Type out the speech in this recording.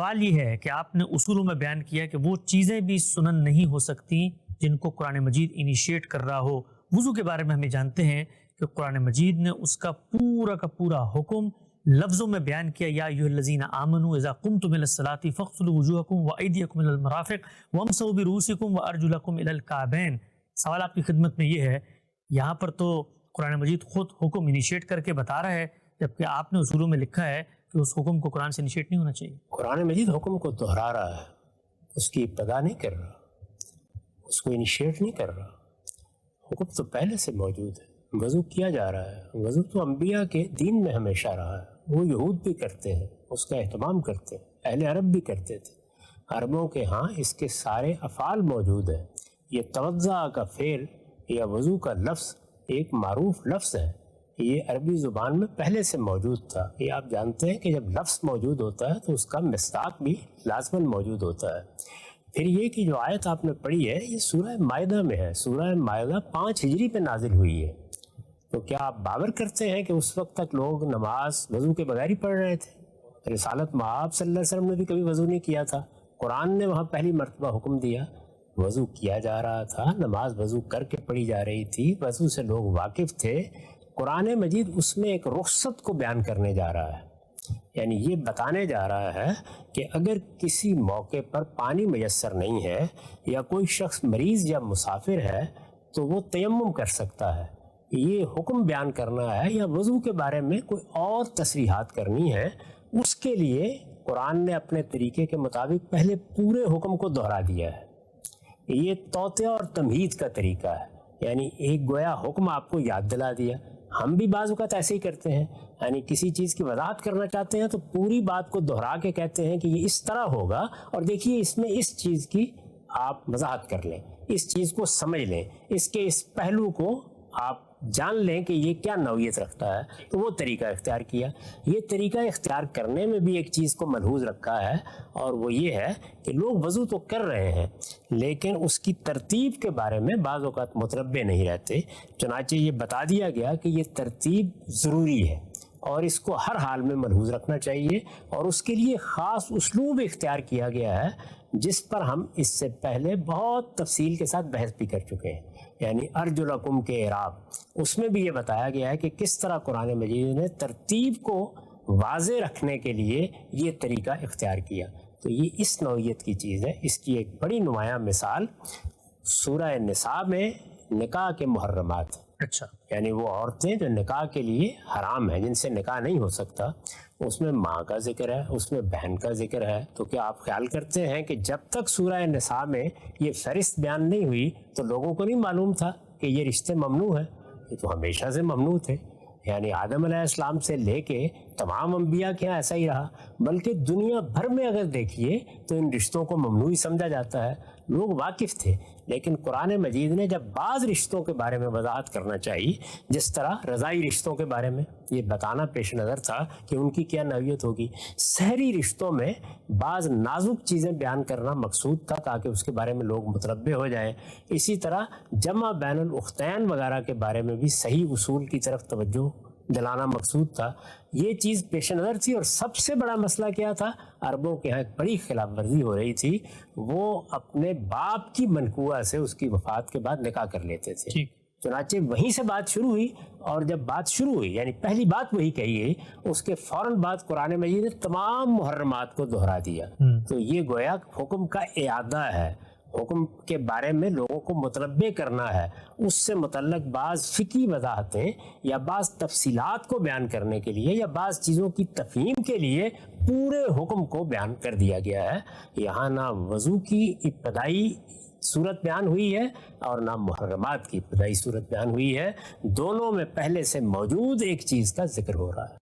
سوال یہ ہے کہ آپ نے اصولوں میں بیان کیا کہ وہ چیزیں بھی سنن نہیں ہو سکتی جن کو قرآن مجید انیشیٹ کر رہا ہو۔ وضو کے بارے میں ہمیں جانتے ہیں کہ قرآن مجید نے اس کا پورا حکم لفظوں میں بیان کیا، یا ایھا الذین آمنوا اذا قمتم الی الصلاۃ فاغسلوا وجوہکم وایدیکم الی المرافق وامسحوا برؤوسکم وارجلکم الی الکعبین۔ سوال آپ کی خدمت میں یہ ہے، یہاں پر تو قرآن مجید خود حکم انیشیٹ کر کے بتا رہا ہے، جبکہ آپ نے اصولوں میں لکھا ہے کہ اس حکم کو قرآن سے انیشیٹ نہیں ہونا چاہیے۔ قرآن مجید حکم کو دہرا رہا ہے، اس کی ابتدا نہیں کر رہا، اس کو انیشیٹ نہیں کر رہا۔ حکم تو پہلے سے موجود ہے، وضو کیا جا رہا ہے۔ وضو تو انبیاء کے دین میں ہمیشہ رہا ہے، وہ یہود بھی کرتے ہیں، اس کا اہتمام کرتے ہیں، اہل عرب بھی کرتے تھے۔ عربوں کے ہاں اس کے سارے افعال موجود ہیں۔ یہ توضع کا فعل یا وضو کا لفظ ایک معروف لفظ ہے، یہ عربی زبان میں پہلے سے موجود تھا۔ یہ آپ جانتے ہیں کہ جب لفظ موجود ہوتا ہے تو اس کا مصداق بھی لازماً موجود ہوتا ہے۔ پھر یہ کہ جو آیت آپ نے پڑھی ہے یہ سورہ مائدہ میں ہے۔ سورہ مائدہ 5 ہجری پہ نازل ہوئی ہے۔ تو کیا آپ باور کرتے ہیں کہ اس وقت تک لوگ نماز وضو کے بغیر ہی پڑھ رہے تھے؟ رسالت مآب صلی اللہ علیہ وسلم نے بھی کبھی وضو نہیں کیا تھا۔ قرآن نے وہاں پہلی مرتبہ حکم دیا، وضو کیا جا رہا تھا، نماز وضو کر کے پڑھی جا رہی تھی، وضو سے لوگ واقف تھے۔ قرآن مجید اس میں ایک رخصت کو بیان کرنے جا رہا ہے، یعنی یہ بتانے جا رہا ہے کہ اگر کسی موقع پر پانی میسر نہیں ہے یا کوئی شخص مریض یا مسافر ہے تو وہ تیمم کر سکتا ہے۔ یہ حکم بیان کرنا ہے یا وضو کے بارے میں کوئی اور تصریحات کرنی ہے، اس کے لیے قرآن نے اپنے طریقے کے مطابق پہلے پورے حکم کو دہرا دیا ہے۔ یہ توطئہ اور تمہید کا طریقہ ہے، یعنی ایک گویا حکم آپ کو یاد دلا دیا۔ ہم بھی بعض اوقات ایسے ہی کرتے ہیں، یعنی کسی چیز کی وضاحت کرنا چاہتے ہیں تو پوری بات کو دہرا کے کہتے ہیں کہ یہ اس طرح ہوگا، اور دیکھیے اس میں اس چیز کی آپ وضاحت کر لیں، اس چیز کو سمجھ لیں، اس کے اس پہلو کو آپ جان لیں کہ یہ کیا نوعیت رکھتا ہے۔ تو وہ طریقہ اختیار کیا۔ یہ طریقہ اختیار کرنے میں بھی ایک چیز کو ملحوظ رکھا ہے، اور وہ یہ ہے کہ لوگ وضو تو کر رہے ہیں لیکن اس کی ترتیب کے بارے میں بعض اوقات متربع نہیں رہتے۔ چنانچہ یہ بتا دیا گیا کہ یہ ترتیب ضروری ہے اور اس کو ہر حال میں ملحوظ رکھنا چاہیے، اور اس کے لیے خاص اسلوب اختیار کیا گیا ہے جس پر ہم اس سے پہلے بہت تفصیل کے ساتھ بحث بھی کر چکے ہیں، یعنی ارجلکم کے اعراب۔ اس میں بھی یہ بتایا گیا ہے کہ کس طرح قرآن مجید نے ترتیب کو واضح رکھنے کے لیے یہ طریقہ اختیار کیا۔ تو یہ اس نوعیت کی چیز ہے۔ اس کی ایک بڑی نمایاں مثال سورہ نساء میں نکاح کے محرمات، اچھا، یعنی وہ عورتیں جو نکاح کے لیے حرام ہیں، جن سے نکاح نہیں ہو سکتا، اس میں ماں کا ذکر ہے، اس میں بہن کا ذکر ہے۔ تو کیا آپ خیال کرتے ہیں کہ جب تک سورہ نساء میں یہ فہرست بیان نہیں ہوئی تو لوگوں کو نہیں معلوم تھا کہ یہ رشتے ممنوع ہیں؟ یہ تو ہمیشہ سے ممنوع تھے، یعنی آدم علیہ السلام سے لے کے تمام انبیاء کے یہاں ایسا ہی رہا، بلکہ دنیا بھر میں اگر دیکھیے تو ان رشتوں کو ممنوع ہی سمجھا جاتا ہے۔ لوگ واقف تھے، لیکن قرآن مجید نے جب بعض رشتوں کے بارے میں وضاحت کرنا چاہیے، جس طرح رضائی رشتوں کے بارے میں یہ بتانا پیش نظر تھا کہ ان کی کیا نوعیت ہوگی، سحری رشتوں میں بعض نازک چیزیں بیان کرنا مقصود تھا تاکہ اس کے بارے میں لوگ متربع ہو جائیں۔ اسی طرح جمع بین الاختین وغیرہ کے بارے میں بھی صحیح اصول کی طرف توجہ دلانا مقصود تھا۔ یہ چیز پیش نظر تھی، اور سب سے بڑا مسئلہ کیا تھا؟ عربوں کے ہاں ایک بڑی خلاف ورزی ہو رہی تھی، وہ اپنے باپ کی منقوہ سے اس کی وفات کے بعد نکاح کر لیتے تھے۔ چنانچہ وہیں سے بات شروع ہوئی، اور جب بات شروع ہوئی یعنی پہلی بات وہی کہی گئی، اس کے فوراً بعد قرآن مجید نے تمام محرمات کو دہرا دیا۔ تو یہ گویا حکم کا اعادہ ہے، حکم کے بارے میں لوگوں کو متنبع کرنا ہے، اس سے متعلق بعض فقہی وضاحتیں یا بعض تفصیلات کو بیان کرنے کے لیے یا بعض چیزوں کی تفہیم کے لیے پورے حکم کو بیان کر دیا گیا ہے۔ یہاں نہ وضو کی ابتدائی صورت بیان ہوئی ہے اور نہ محرمات کی ابتدائی صورت بیان ہوئی ہے، دونوں میں پہلے سے موجود ایک چیز کا ذکر ہو رہا ہے۔